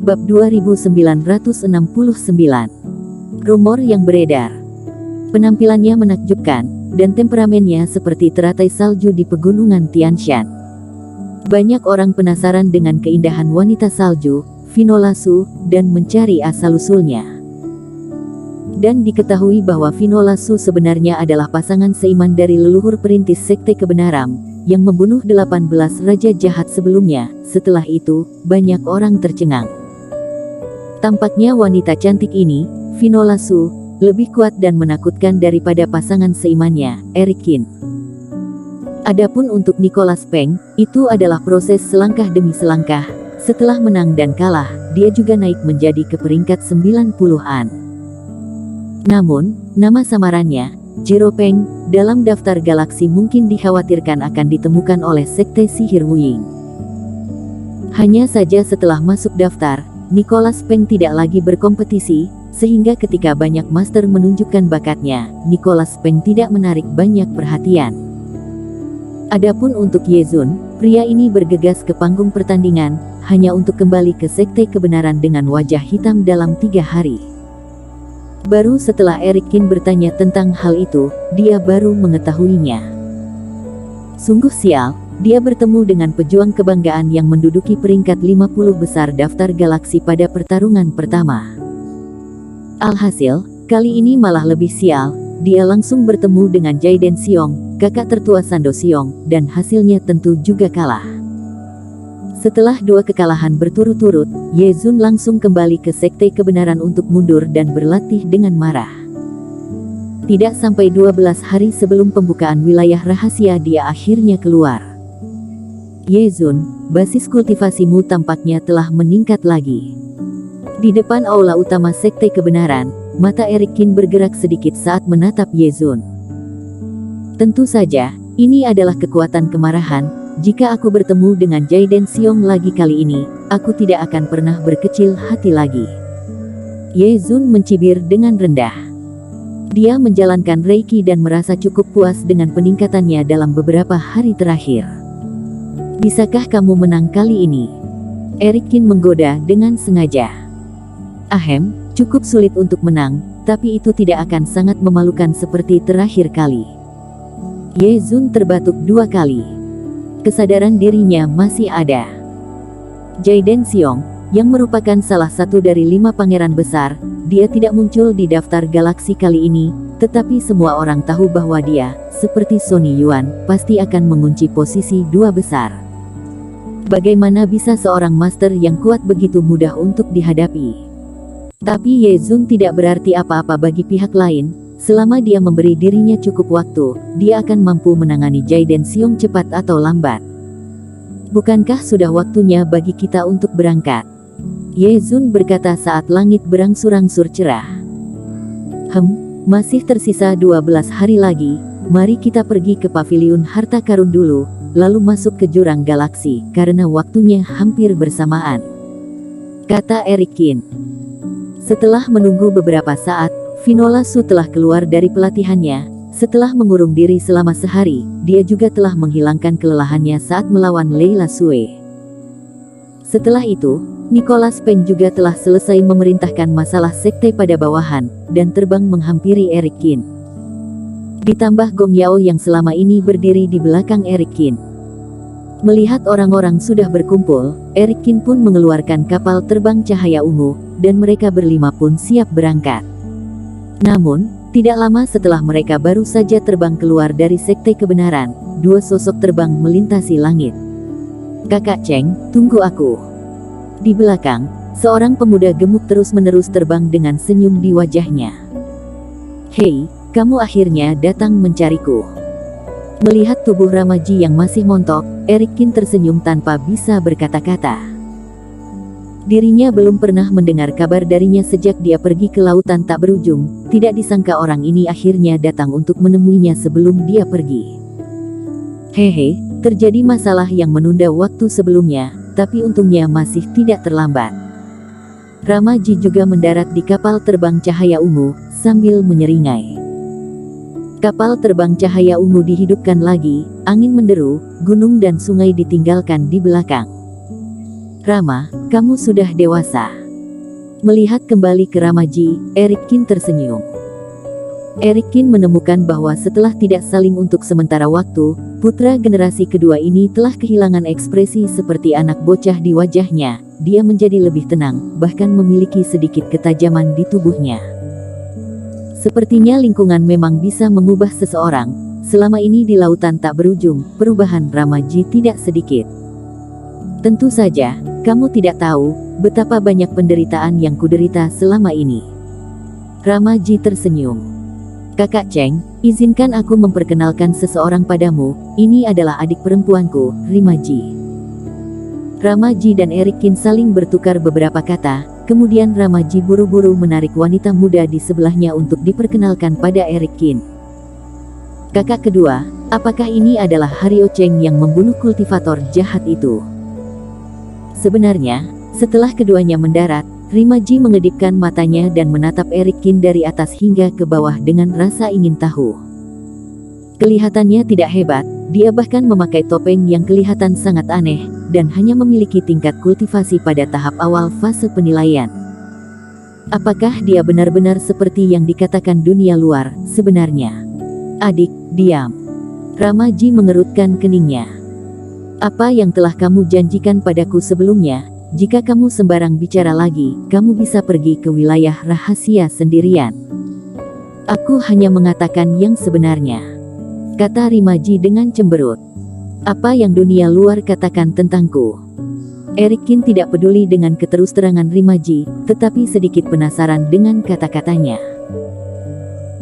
Bab 2969. Rumor yang beredar. Penampilannya menakjubkan, dan temperamennya seperti teratai salju di pegunungan Tian Shan. Banyak orang penasaran dengan keindahan wanita salju, Finola Su, dan mencari asal-usulnya. Dan diketahui bahwa Finola Su sebenarnya adalah pasangan seiman dari leluhur perintis Sekte Kebenaran, yang membunuh 18 raja jahat sebelumnya. Setelah itu, banyak orang tercengang. Tampaknya wanita cantik ini, Finola Su, lebih kuat dan menakutkan daripada pasangan seimannya, Eric Qin. Adapun untuk Nicholas Peng, itu adalah proses selangkah demi selangkah. Setelah menang dan kalah, dia juga naik menjadi ke peringkat 90-an. Namun, nama samarannya, Zero Peng, dalam daftar galaksi mungkin dikhawatirkan akan ditemukan oleh Sekte Sihir Wuying. Hanya saja setelah masuk daftar, Nicholas Peng tidak lagi berkompetisi, sehingga ketika banyak master menunjukkan bakatnya, Nicholas Peng tidak menarik banyak perhatian. Adapun untuk Ye Zun, pria ini bergegas ke panggung pertandingan, hanya untuk kembali ke Sekte Kebenaran dengan wajah hitam dalam 3 hari. Baru setelah Eric Qin bertanya tentang hal itu, dia baru mengetahuinya. Sungguh sial, dia bertemu dengan pejuang kebanggaan yang menduduki peringkat 50 besar daftar galaksi pada pertarungan pertama. Alhasil, kali ini malah lebih sial, dia langsung bertemu dengan Jaiden Xiong, kakak tertua Sando Xiong, dan hasilnya tentu juga kalah. Setelah 2 kekalahan berturut-turut, Ye Zun langsung kembali ke Sekte Kebenaran untuk mundur dan berlatih dengan marah. Tidak sampai 12 hari sebelum pembukaan wilayah rahasia dia akhirnya keluar. Ye Zun, basis kultivasimu tampaknya telah meningkat lagi. Di depan aula utama Sekte Kebenaran, mata Eric Qin bergerak sedikit saat menatap Ye Zun. Tentu saja, ini adalah kekuatan kemarahan. Jika aku bertemu dengan Jaiden Xiong lagi kali ini, aku tidak akan pernah berkecil hati lagi. Ye Zun mencibir dengan rendah. Dia menjalankan Reiki dan merasa cukup puas dengan peningkatannya dalam beberapa hari terakhir. Bisakah kamu menang kali ini? Eric Qin menggoda dengan sengaja. Ahem, cukup sulit untuk menang, tapi itu tidak akan sangat memalukan seperti terakhir kali. Ye Zun terbatuk 2 kali. Kesadaran dirinya masih ada. Jaiden Xiong, yang merupakan salah satu dari 5 pangeran besar, dia tidak muncul di daftar galaksi kali ini, tetapi semua orang tahu bahwa dia, seperti Sony Yuan, pasti akan mengunci posisi 2 besar. Bagaimana bisa seorang master yang kuat begitu mudah untuk dihadapi? Tapi Ye Zun tidak berarti apa-apa bagi pihak lain. Selama dia memberi dirinya cukup waktu, dia akan mampu menangani Jaiden Xiong cepat atau lambat. Bukankah sudah waktunya bagi kita untuk berangkat? Ye Zun berkata saat langit berangsur-angsur cerah. Masih tersisa 12 hari lagi, mari kita pergi ke paviliun harta karun dulu, lalu masuk ke jurang galaksi, karena waktunya hampir bersamaan, kata Eric Qin. Setelah menunggu beberapa saat, Finola Su telah keluar dari pelatihannya. Setelah mengurung diri selama sehari, dia juga telah menghilangkan kelelahannya saat melawan Leila Sue. Setelah itu, Nicholas Peng juga telah selesai memerintahkan masalah sekte pada bawahan, dan terbang menghampiri Eric Qin. Ditambah Gong Yao yang selama ini berdiri di belakang Eric Qin. Melihat orang-orang sudah berkumpul, Eric Qin pun mengeluarkan kapal terbang cahaya ungu, dan mereka berlima pun siap berangkat. Namun, tidak lama setelah mereka baru saja terbang keluar dari Sekte Kebenaran, 2 sosok terbang melintasi langit. Kakak Cheng, tunggu aku. Di belakang, seorang pemuda gemuk terus-menerus terbang dengan senyum di wajahnya. Hei, kamu akhirnya datang mencariku. Melihat tubuh Ramaji yang masih montok, Eric Qin tersenyum tanpa bisa berkata-kata. Dirinya belum pernah mendengar kabar darinya sejak dia pergi ke lautan tak berujung. Tidak disangka orang ini akhirnya datang untuk menemuinya sebelum dia pergi. Hehe, terjadi masalah yang menunda waktu sebelumnya, tapi untungnya masih tidak terlambat. Ramaji juga mendarat di kapal terbang cahaya ungu, sambil menyeringai. Kapal terbang cahaya ungu dihidupkan lagi, angin menderu, gunung dan sungai ditinggalkan di belakang. Rama, kamu sudah dewasa. Melihat kembali ke Ramaji, Erik Kin tersenyum. Erik Kin menemukan bahwa setelah tidak saling untuk sementara waktu, putra generasi kedua ini telah kehilangan ekspresi seperti anak bocah di wajahnya. Dia menjadi lebih tenang, bahkan memiliki sedikit ketajaman di tubuhnya. Sepertinya lingkungan memang bisa mengubah seseorang. Selama ini di lautan tak berujung, perubahan Ramaji tidak sedikit. Tentu saja, kamu tidak tahu betapa banyak penderitaan yang kuderita selama ini. Ramaji tersenyum. Kakak Cheng, izinkan aku memperkenalkan seseorang padamu. Ini adalah adik perempuanku, Rimaji. Ramaji dan Erik Kin saling bertukar beberapa kata, kemudian Ramaji buru-buru menarik wanita muda di sebelahnya untuk diperkenalkan pada Erik Kin. Kakak kedua, apakah ini adalah Hario Cheng yang membunuh kultivator jahat itu? Sebenarnya, setelah keduanya mendarat, Rimaji mengedipkan matanya dan menatap Erik Kin dari atas hingga ke bawah dengan rasa ingin tahu. Kelihatannya tidak hebat, dia bahkan memakai topeng yang kelihatan sangat aneh, dan hanya memiliki tingkat kultivasi pada tahap awal fase penilaian. Apakah dia benar-benar seperti yang dikatakan dunia luar sebenarnya? Adik, diam. Ramaji mengerutkan keningnya. Apa yang telah kamu janjikan padaku sebelumnya? Jika kamu sembarang bicara lagi, kamu bisa pergi ke wilayah rahasia sendirian. Aku hanya mengatakan yang sebenarnya, kata Rimaji dengan cemberut. Apa yang dunia luar katakan tentangku? Erik Kin tidak peduli dengan keterus-terangan Rimaji, tetapi sedikit penasaran dengan kata-katanya.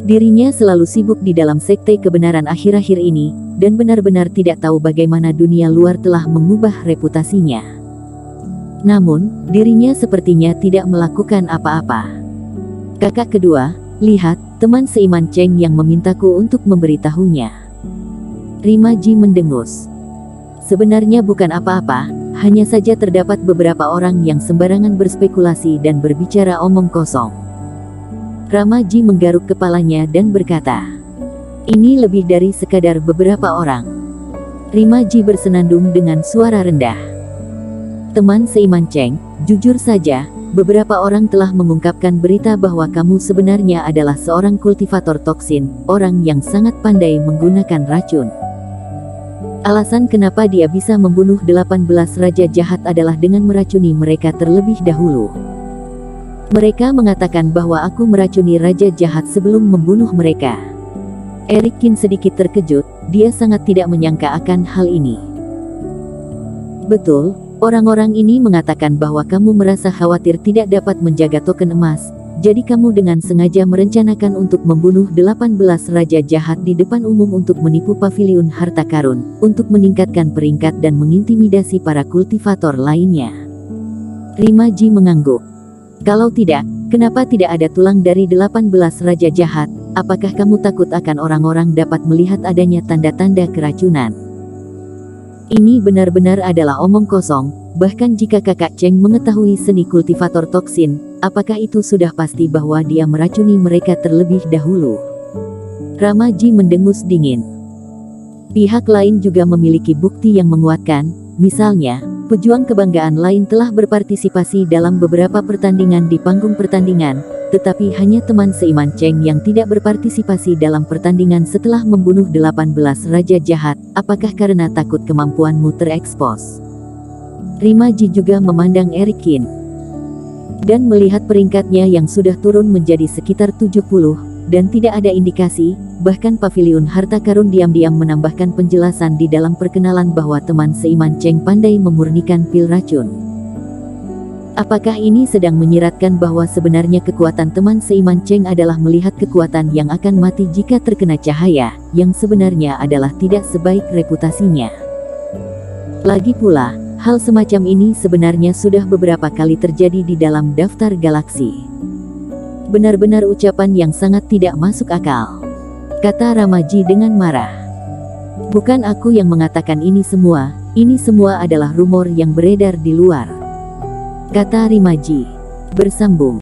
Dirinya selalu sibuk di dalam sekte kebenaran akhir-akhir ini, dan benar-benar tidak tahu bagaimana dunia luar telah mengubah reputasinya. Namun, dirinya sepertinya tidak melakukan apa-apa. Kakak kedua, lihat, teman seiman Cheng yang memintaku untuk memberitahunya. Rimaji mendengus. Sebenarnya bukan apa-apa, hanya saja terdapat beberapa orang yang sembarangan berspekulasi dan berbicara omong kosong. Ramaji menggaruk kepalanya dan berkata, ini lebih dari sekadar beberapa orang. Rimaji bersenandung dengan suara rendah. Teman seiman Cheng, jujur saja, beberapa orang telah mengungkapkan berita bahwa kamu sebenarnya adalah seorang kultivator toksin, orang yang sangat pandai menggunakan racun. Alasan kenapa dia bisa membunuh 18 raja jahat adalah dengan meracuni mereka terlebih dahulu. Mereka mengatakan bahwa aku meracuni raja jahat sebelum membunuh mereka. Erik Kin sedikit terkejut, dia sangat tidak menyangka akan hal ini. Betul. Orang-orang ini mengatakan bahwa kamu merasa khawatir tidak dapat menjaga token emas, jadi kamu dengan sengaja merencanakan untuk membunuh 18 raja jahat di depan umum untuk menipu paviliun harta karun, untuk meningkatkan peringkat dan mengintimidasi para kultivator lainnya. Rimaji mengangguk. Kalau tidak, kenapa tidak ada tulang dari 18 raja jahat? Apakah kamu takut akan orang-orang dapat melihat adanya tanda-tanda keracunan? Ini benar-benar adalah omong kosong, bahkan jika kakak Cheng mengetahui seni kultivator toksin, apakah itu sudah pasti bahwa dia meracuni mereka terlebih dahulu? Ramaji mendengus dingin. Pihak lain juga memiliki bukti yang menguatkan, misalnya, pejuang kebanggaan lain telah berpartisipasi dalam beberapa pertandingan di panggung pertandingan, tetapi hanya teman seiman Cheng yang tidak berpartisipasi dalam pertandingan setelah membunuh 18 raja jahat. Apakah karena takut kemampuanmu terekspos? Rimaji juga memandang Erik Kin dan melihat peringkatnya yang sudah turun menjadi sekitar 70, dan tidak ada indikasi, bahkan paviliun harta karun diam-diam menambahkan penjelasan di dalam perkenalan bahwa teman seiman Cheng pandai memurnikan pil racun. Apakah ini sedang menyiratkan bahwa sebenarnya kekuatan teman seiman Cheng adalah melihat kekuatan yang akan mati jika terkena cahaya, yang sebenarnya adalah tidak sebaik reputasinya? Lagi pula, hal semacam ini sebenarnya sudah beberapa kali terjadi di dalam daftar galaksi. Benar-benar ucapan yang sangat tidak masuk akal, kata Ramaji dengan marah. Bukan aku yang mengatakan ini semua adalah rumor yang beredar di luar, kata Rimaji. Bersambung.